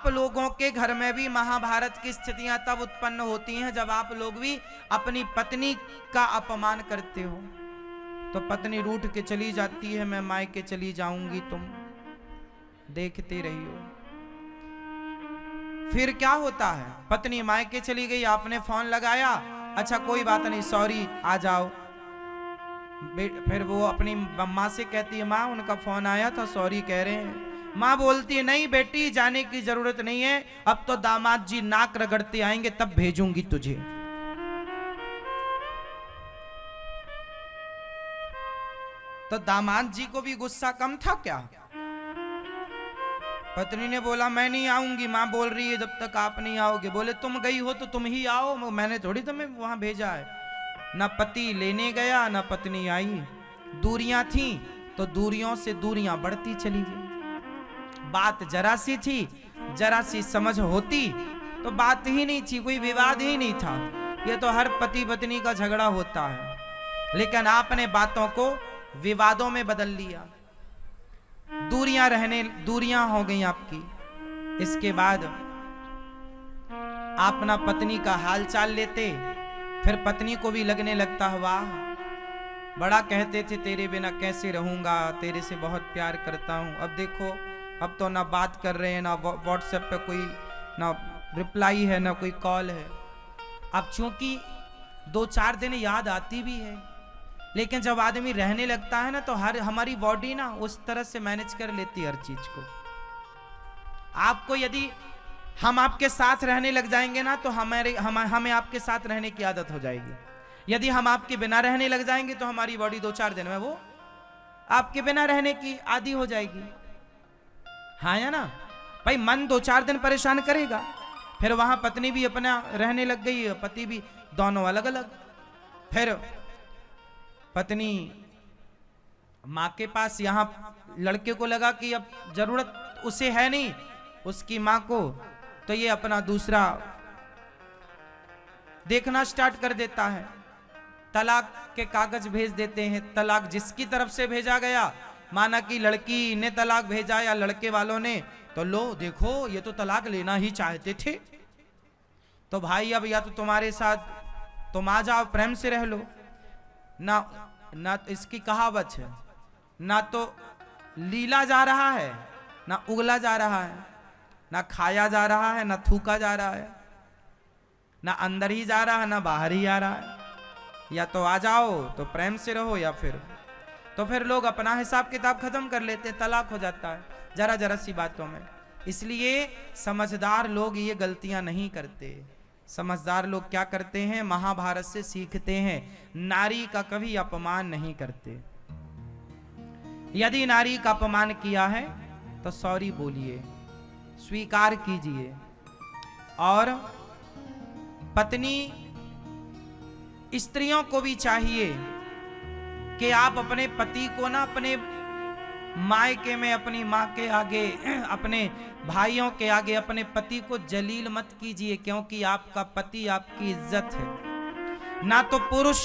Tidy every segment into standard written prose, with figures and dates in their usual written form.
आप लोगों के घर में भी महाभारत की स्थितियां तब उत्पन्न होती हैं जब आप लोग भी अपनी पत्नी का अपमान करते हो। तो पत्नी रूठ के चली जाती है, मैं मायके चली जाऊंगी, तुम देखते रहियो। फिर क्या होता है, पत्नी मायके चली गई, आपने फोन लगाया, अच्छा कोई बात नहीं, सॉरी आ जाओ। फिर वो अपनी माँ से कहती है, माँ उनका फोन आया था, सॉरी कह रहे हैं। माँ बोलती है, नहीं बेटी जाने की जरूरत नहीं है, अब तो दामाद जी नाक रगड़ते आएंगे तब भेजूंगी तुझे। तो दामाद जी को भी गुस्सा कम था क्या? पत्नी ने बोला मैं नहीं आऊंगी, माँ बोल रही है जब तक आप नहीं आओगे। बोले तुम गई हो तो तुम ही आओ, मैंने थोड़ी तुम्हें वहां भेजा है। ना पति लेने गया ना पत्नी आई, दूरियां थी तो दूरियों से दूरियां बढ़ती चली गई। बात जरा सी थी, जरा सी समझ होती तो बात ही नहीं थी, कोई विवाद ही नहीं था। ये तो हर पति पत्नी का झगड़ा होता है, लेकिन आपने बातों को विवादों में बदल लिया, दूरियां हो गई आपकी। इसके बाद आप ना पत्नी का हाल चाल लेते, फिर पत्नी को भी लगने लगता है वाह, बड़ा कहते थे तेरे बिना कैसे रहूंगा, तेरे से बहुत प्यार करता हूं। अब देखो, अब तो ना बात कर रहे हैं, ना व्हाट्सएप पे कोई ना रिप्लाई है, ना कोई कॉल है। अब चूंकि 2-4 दिन याद आती भी है, लेकिन जब आदमी रहने लगता है ना तो हमारी बॉडी ना उस तरह से मैनेज कर लेती है हर चीज को। आपको यदि हम आपके साथ रहने लग जाएंगे ना तो हमें आपके साथ रहने की आदत हो जाएगी। यदि हम आपके बिना रहने लग जाएंगे तो हमारी बॉडी 2-4 दिन में वो आपके बिना रहने की आदी हो जाएगी। हाँ या ना भाई, मन 2-4 दिन परेशान करेगा, फिर वहां पत्नी भी अपना रहने लग गई, पति भी, दोनों अलग अलग। फिर पत्नी माँ के पास, यहाँ लड़के को लगा कि अब जरूरत उसे है नहीं उसकी माँ को, तो ये अपना दूसरा देखना स्टार्ट कर देता है, तलाक के कागज भेज देते हैं। तलाक जिसकी तरफ से भेजा गया, माना कि लड़की ने तलाक भेजा या लड़के वालों ने, तो लो देखो ये तो तलाक लेना ही चाहते थे, तो भाई अब या तो तुम्हारे साथ तुम आ जाओ, प्रेम से रह लो ना। इसकी कहावत है, ना तो लीला जा रहा है, ना उगला जा रहा है, ना खाया जा रहा है, ना थूका जा रहा है, ना अंदर ही जा रहा है ना बाहर ही आ रहा है। या तो आ जाओ तो प्रेम से रहो, या फिर लोग अपना हिसाब किताब खत्म कर लेते, तलाक हो जाता है जरा जरा सी बातों में। इसलिए समझदार लोग ये गलतियां नहीं करते। समझदार लोग क्या करते हैं, महाभारत से सीखते हैं, नारी का कभी अपमान नहीं करते। यदि नारी का अपमान किया है तो सॉरी बोलिए, स्वीकार कीजिए। और पत्नी स्त्रियों को भी चाहिए कि आप अपने पति को ना अपने मायके में, अपनी माँ के आगे, अपने भाइयों के आगे अपने पति को जलील मत कीजिए, क्योंकि आपका पति आपकी इज्जत है। ना तो पुरुष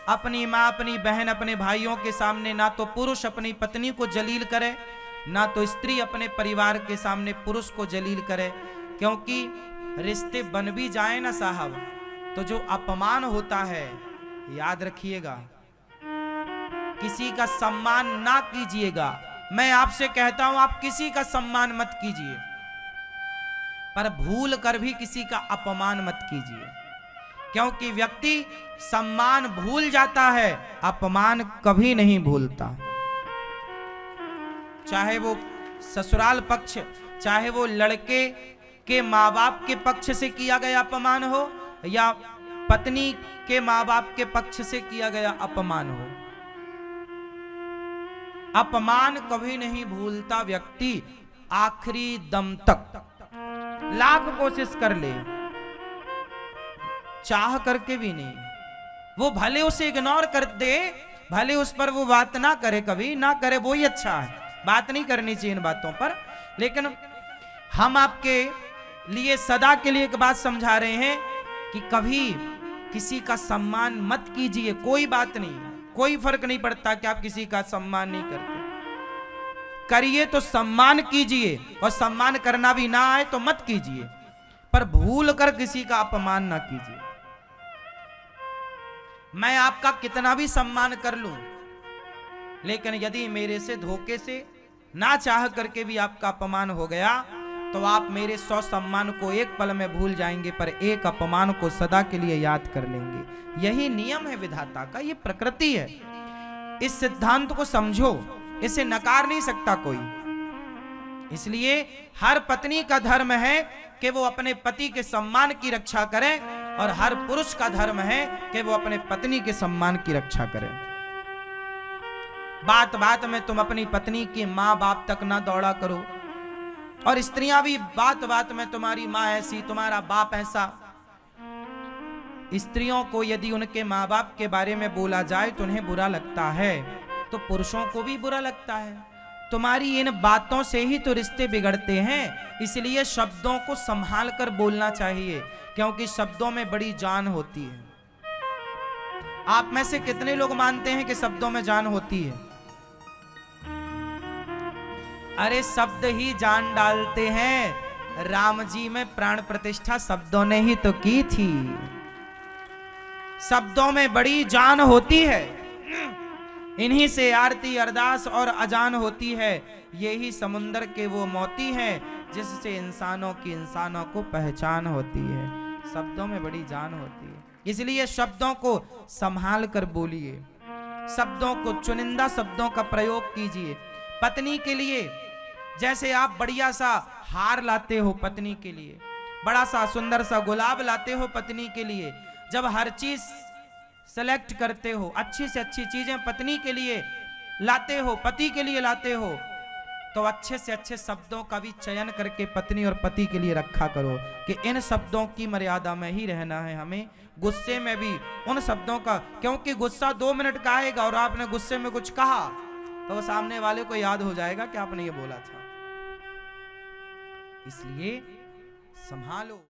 अपनी माँ, अपनी बहन, अपने भाइयों के सामने, ना तो पुरुष अपनी पत्नी को जलील करे, ना तो स्त्री अपने परिवार के सामने पुरुष को जलील करे। क्योंकि रिश्ते बन भी जाए ना साहब, तो जो अपमान होता है, याद रखिएगा, किसी का सम्मान ना कीजिएगा। मैं आपसे कहता हूं आप किसी का सम्मान मत कीजिए, पर भूल कर भी किसी का अपमान मत कीजिए, क्योंकि व्यक्ति सम्मान भूल जाता है, अपमान कभी नहीं भूलता। चाहे वो ससुराल पक्ष, चाहे वो लड़के के माँ बाप के पक्ष से किया गया अपमान हो, या पत्नी के माँ बाप के पक्ष से किया गया अपमान हो, अपमान कभी नहीं भूलता व्यक्ति, आखिरी दम तक। लाख कोशिश कर ले, चाह करके भी नहीं। वो भले उसे इग्नोर कर दे, भले उस पर वो बात ना करे, कभी ना करे, वो ही अच्छा है, बात नहीं करनी चाहिए इन बातों पर। लेकिन हम आपके लिए सदा के लिए एक बात समझा रहे हैं कि कभी किसी का सम्मान मत कीजिए। कोई बात नहीं, कोई फर्क नहीं पड़ता कि आप किसी का सम्मान नहीं करते, करिए तो सम्मान कीजिए, और सम्मान करना भी ना आए तो मत कीजिए, पर भूल कर किसी का अपमान ना कीजिए। मैं आपका कितना भी सम्मान कर लूं, लेकिन यदि मेरे से धोखे से ना चाह करके भी आपका अपमान हो गया, तो आप मेरे 100 सम्मान को एक पल में भूल जाएंगे, पर एक अपमान को सदा के लिए याद कर लेंगे। यही नियम है विधाता का, ये प्रकृति है। इस सिद्धांत को समझो, इसे नकार नहीं सकता कोई। इसलिए हर पत्नी का धर्म है कि वो अपने पति के सम्मान की रक्षा करे, और हर पुरुष का धर्म है कि वो अपने पत्नी के सम्मान की रक्षा करे। बात बात में तुम अपनी पत्नी के माँ बाप तक ना दौड़ा करो, और स्त्रियां भी बात बात में तुम्हारी माँ ऐसी, तुम्हारा बाप ऐसा। स्त्रियों को यदि उनके माँ बाप के बारे में बोला जाए तो उन्हें बुरा लगता है, तो पुरुषों को भी बुरा लगता है। तुम्हारी इन बातों से ही तो रिश्ते बिगड़ते हैं। इसलिए शब्दों को संभाल कर बोलना चाहिए, क्योंकि शब्दों में बड़ी जान होती है। आप में से कितने लोग मानते हैं कि शब्दों में जान होती है? अरे शब्द ही जान डालते हैं। राम जी में प्राण प्रतिष्ठा शब्दों ने ही तो की थी। शब्दों में बड़ी जान होती है। इन्हीं से आरती अरदास और अजान होती है। यही समुंदर के वो मोती हैं जिससे इंसानों की इंसानों को पहचान होती है। शब्दों में बड़ी जान होती है, इसलिए शब्दों को संभाल कर बोलिए। शब्दों को, चुनिंदा शब्दों का प्रयोग कीजिए। पत्नी के लिए जैसे आप बढ़िया सा हार लाते हो, पत्नी के लिए बड़ा सा सुंदर सा गुलाब लाते हो पत्नी के लिए, जब हर चीज सेलेक्ट करते हो, अच्छी से अच्छी चीजें पत्नी के लिए लाते हो, पति के लिए लाते हो, तो अच्छे से अच्छे शब्दों का भी चयन करके पत्नी और पति के लिए रखा करो कि इन शब्दों की मर्यादा में ही रहना है हमें। गुस्से में भी उन शब्दों का, क्योंकि गुस्सा 2 मिनट का आएगा और आपने गुस्से में कुछ कहा तो सामने वाले को याद हो जाएगा कि आपने ये बोला था। इसलिए संभालो।